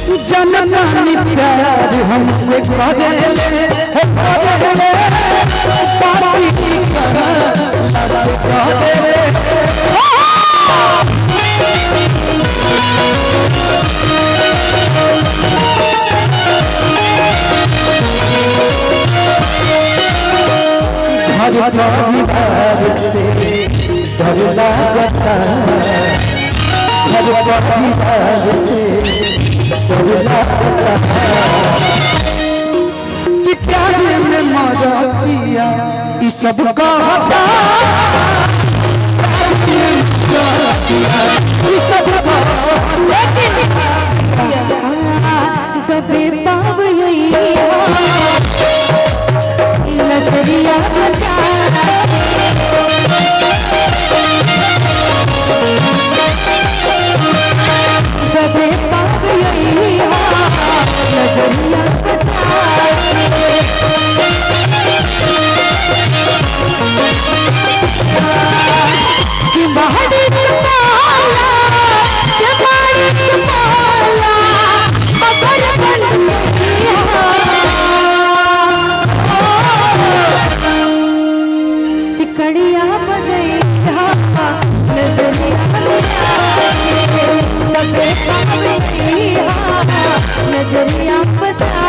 जननी प्यार हमसे करेले पापी की परिवार से डरना पड़ता परिवार से डरना पड़ता कि प्यार में मजा किया इस सब का दबे पाव नजरिया दबे पाव नजरिया कि बाहर सिकड़िया बजैया नजरिया बजा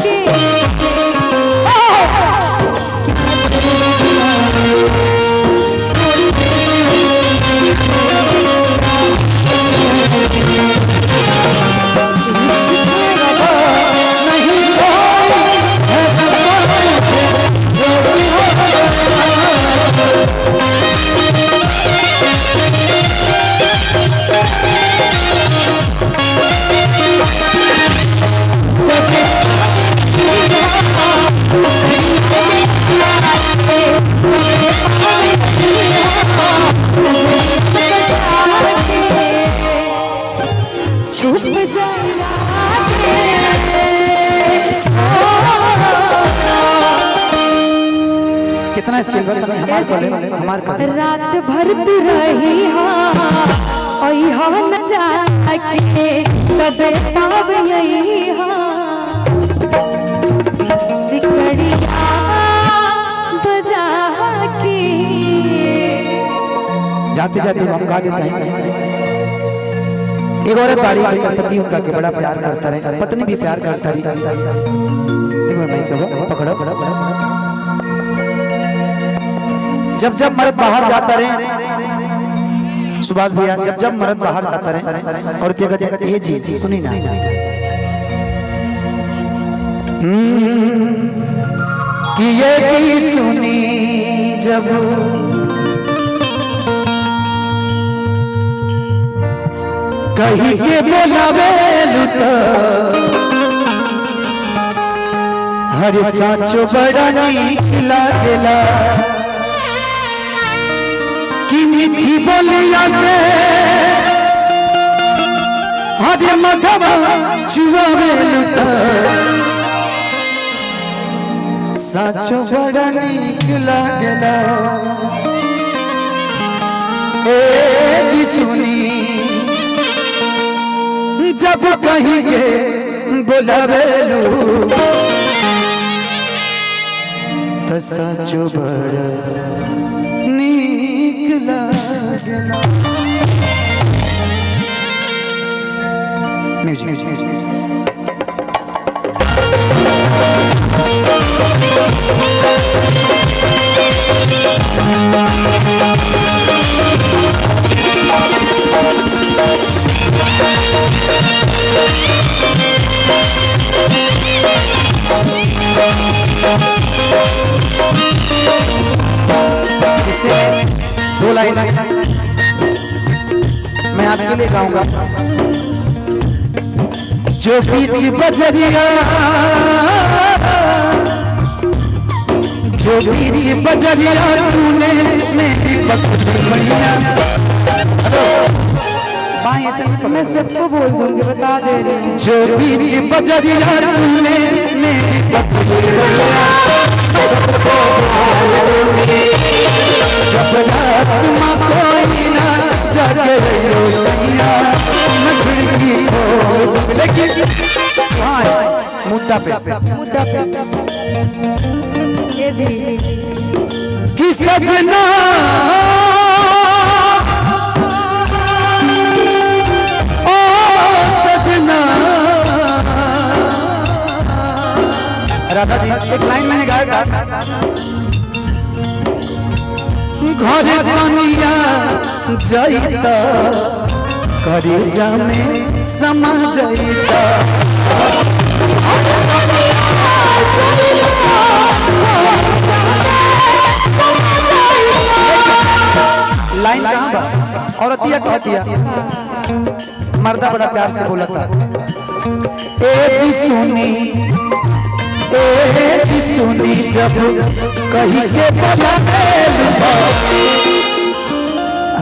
के कितना हमारे रात भर तू रही न जाके तबे पाव सिकड़िया बजा के जाते जाते हम गा देते हैं एक औरत बाड़ी जेकर पति उनका के बड़ा प्यार करता रहे पत्नी भी प्यार करता रही देखो भाई कहो पकड़ो जब जब मर्द बाहर जाता रहे सुभाष भैया जब जब मर्द बाहर जाता रहे और ते कहते ए जी सुनी ना कि ये जी सुनी जब कहीं के बोलावे लुता हर साचो बड़ा नीक लागेला कि मीठी बोलिया से हर मधवा चुआवे लुता साचो बड़ा नीक लागेला ए जी सुनी जब कहीं के बोलावेलू तो साचो बड़ा नीक लागेला म्यूजिक इससे दो लाइन मैं आपके लिए गाऊंगा जो बीच बजरिया जो बीच बजरिया तूने मेरी पकड़ी मैया मैं सबको बोल दूंगी बता दे रही हूँ जो बीच बजरिया तूने मेरी पकड़ी मैया सबको बोलूंगी जब रात में कोई ना जागे सैया मैं खिड़की खोल हाँ मुद्दा पे मुद्दा पे ये जी कि सजना ओ सजना। राधा जी एक लाइन मैंने गाया था, घर कनिया जाइता करे जामे समा जाइता। लाइन कहाँ बा? औरतिया कहतिया, मर्दा बड़ा प्यार से बोला था, ए जी सुनी जब कही के बोला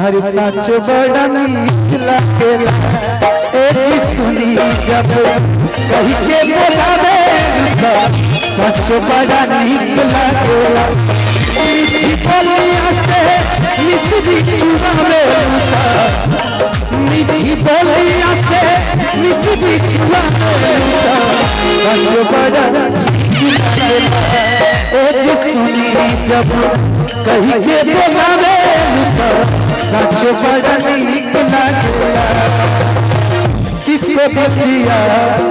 हर सच बड़ा नीक लागेला। ए जी सुनी जब कही के बोला सच बड़ा नीक लागेला। मिठी बोलिया से मिश्री चुरावे मिठी बोलिया से मिश्री चुरावे सच बड़ा ओ सुनी जब कही के बोलावे सच बड़ा नीक लागेला। किसको देखिया जाए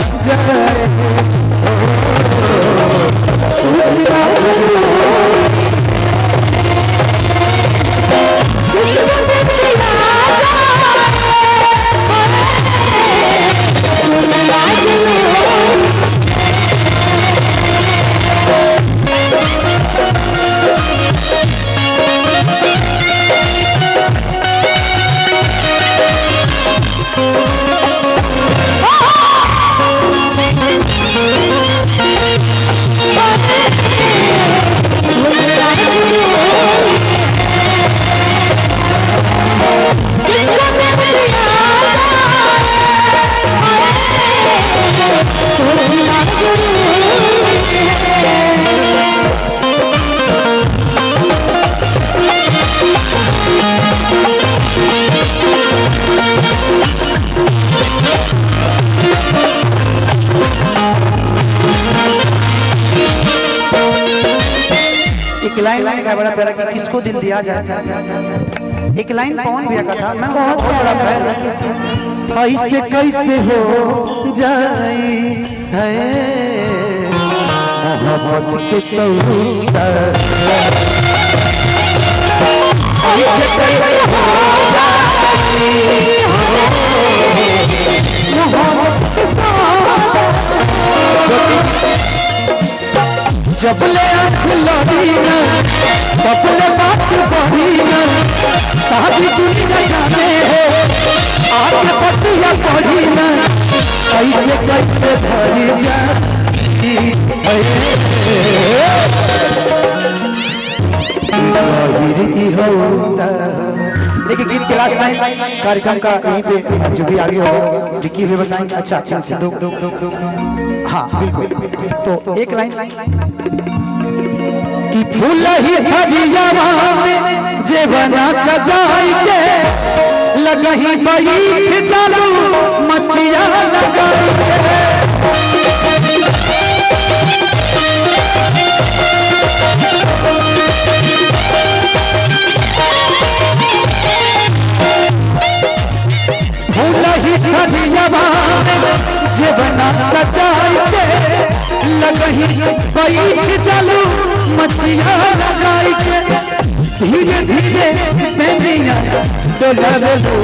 एक लाइन मैंने कहा बड़ा प्यारा कि किसको दिल दिया जाए। एक लाइन पवन भैया का था, मैं बहुत बड़ा फैन हूं। ऐसे कैसे हो जाए है मोहब्बत के सौदा, ऐसे कैसे हो जाए मोहब्बत के सौदा। जबले आँख लड़ी न तबले बात बढ़ी न सारी दुनिया जाने हो आगे पतिया बढ़ी न ऐसे कैसे भरी जाती होता। देखिए गीत के लास्ट लाइन कार्यक्रम का यहीं पे जो भी आगे होगा विक्की भी बताएंगे। अच्छा अच्छा से दो हाँ बिल्कुल। तो एक लाइन कि फूल ही हरियावा में जेवना सजाई के लगही बैठ चालू मचिया लगाई के। फूल ही हरियावा में जेवना सजाई के लगही बैठ चालू मचिया लगाई के। धीरे धीरे पेनिया डोलावे लो,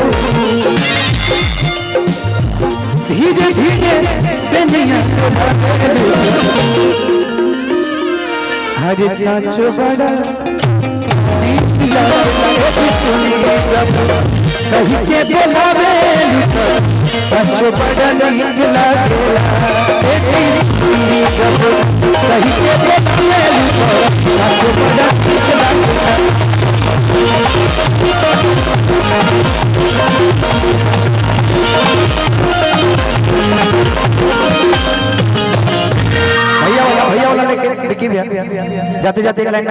धीरे धीरे पेनिया डोलावे लो। हर सच बड़ा नीक लागेला सुनी जब कही के बोलावे सच बड़ा नीक लागेला। जब कही के बोलावे सच बड़ा नीक लागेला। भैया वाला लेके विक्की भैया जाते जाते एक लाइन